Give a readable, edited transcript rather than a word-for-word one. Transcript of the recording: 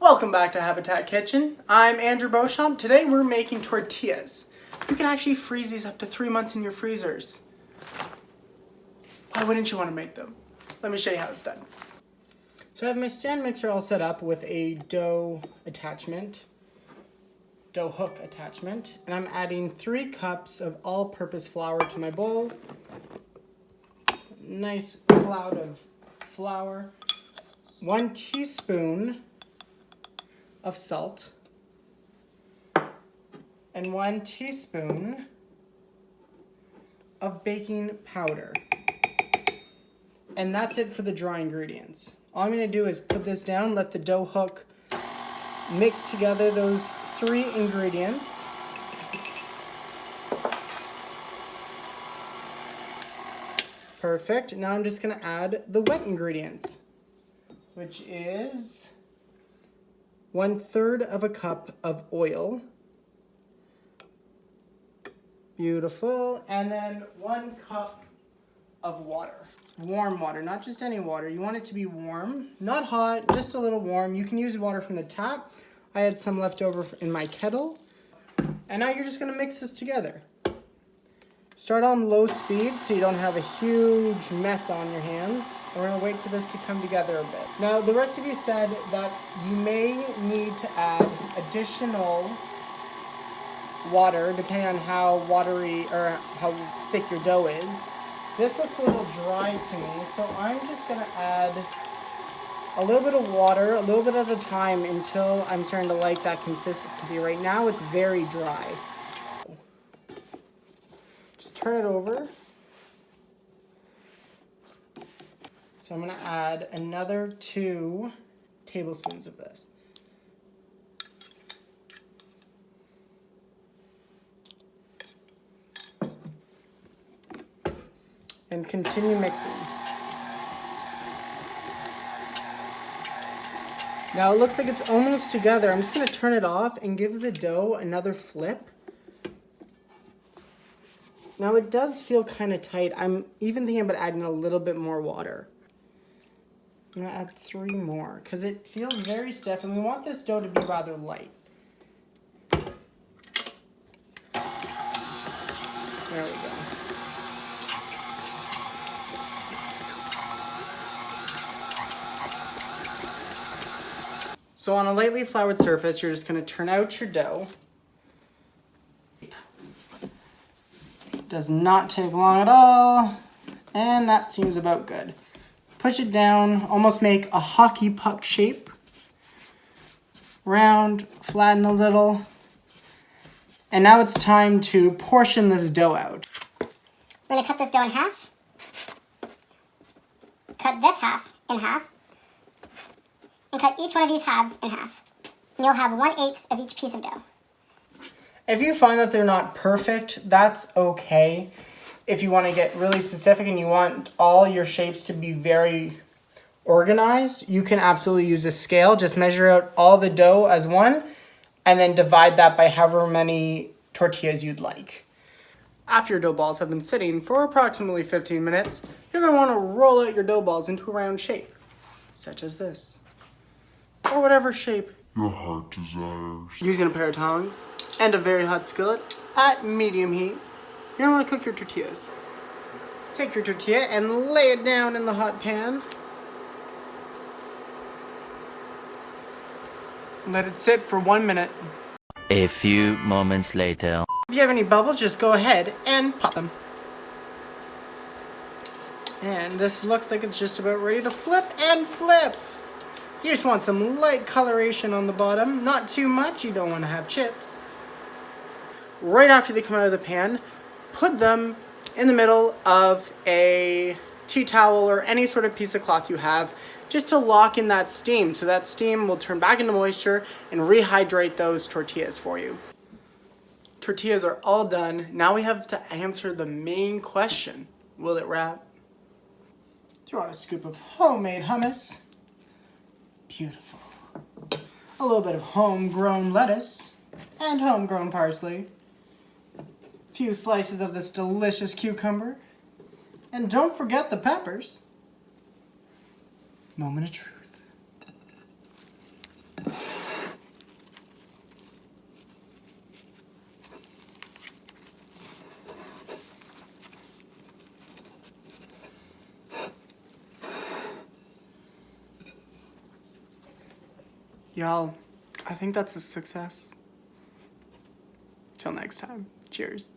Welcome back to Habitat Kitchen. I'm Andrew Beauchamp. Today we're making tortillas. You can actually freeze these up to 3 months in your freezers. Why wouldn't you want to make them? Let me show you how it's done. So I have my stand mixer all set up with a dough hook attachment, and I'm adding 3 cups of all-purpose flour to my bowl. Nice cloud of flour. 1 teaspoon of salt, and 1 teaspoon of baking powder. And that's it for the dry ingredients. All I'm going to do is put this down, let the dough hook mix together those 3 ingredients. Perfect. Now I'm just going to add the wet ingredients, which is 1/3 of a cup of oil. Beautiful. And then 1 cup of water. Warm water, not just any water. You want it to be warm, not hot, just a little warm. You can use water from the tap. I had some left over in my kettle. And now you're just gonna mix this together. Start on low speed so you don't have a huge mess on your hands. We're gonna wait for this to come together a bit. Now the recipe said that you may need to add additional water depending on how watery or how thick your dough is. This looks a little dry to me, so I'm just gonna add a little bit of water, a little bit at a time until I'm starting to like that consistency. Right now it's very dry. Turn it over. So I'm going to add another 2 tablespoons of this. And continue mixing. Now it looks like it's almost together. I'm just going to turn it off and give the dough another flip. Now it does feel kind of tight. I'm even thinking about adding a little bit more water. I'm gonna add 3 more because it feels very stiff and we want this dough to be rather light. There we go. So on a lightly floured surface, you're just gonna turn out your dough. Does not take long at all, and that seems about good. Push it down, almost make a hockey puck shape. Round, flatten a little. And now it's time to portion this dough out. We're gonna cut this dough in half. Cut this half in half. And cut each one of these halves in half. And you'll have 1/8 of each piece of dough. If you find that they're not perfect, that's okay. If you want to get really specific and you want all your shapes to be very organized, you can absolutely use a scale. Just measure out all the dough as one and then divide that by however many tortillas you'd like. After your dough balls have been sitting for approximately 15 minutes, you're going to want to roll out your dough balls into a round shape, such as this, or whatever shape your heart desires. Using a pair of tongs and a very hot skillet at medium heat, you're going to want to cook your tortillas. Take your tortilla and lay it down in the hot pan. Let it sit for 1 minute. A few moments later. If you have any bubbles, just go ahead and pop them. And this looks like it's just about ready to flip and flip. You just want some light coloration on the bottom, not too much, you don't want to have chips. Right after they come out of the pan, put them in the middle of a tea towel or any sort of piece of cloth you have, just to lock in that steam, so that steam will turn back into moisture and rehydrate those tortillas for you. Tortillas are all done. Now we have to answer the main question. Will it wrap? Throw on a scoop of homemade hummus. Beautiful. A little bit of homegrown lettuce and homegrown parsley. A few slices of this delicious cucumber. And don't forget the peppers. Moment of truth. Y'all, I think that's a success. Till next time, cheers.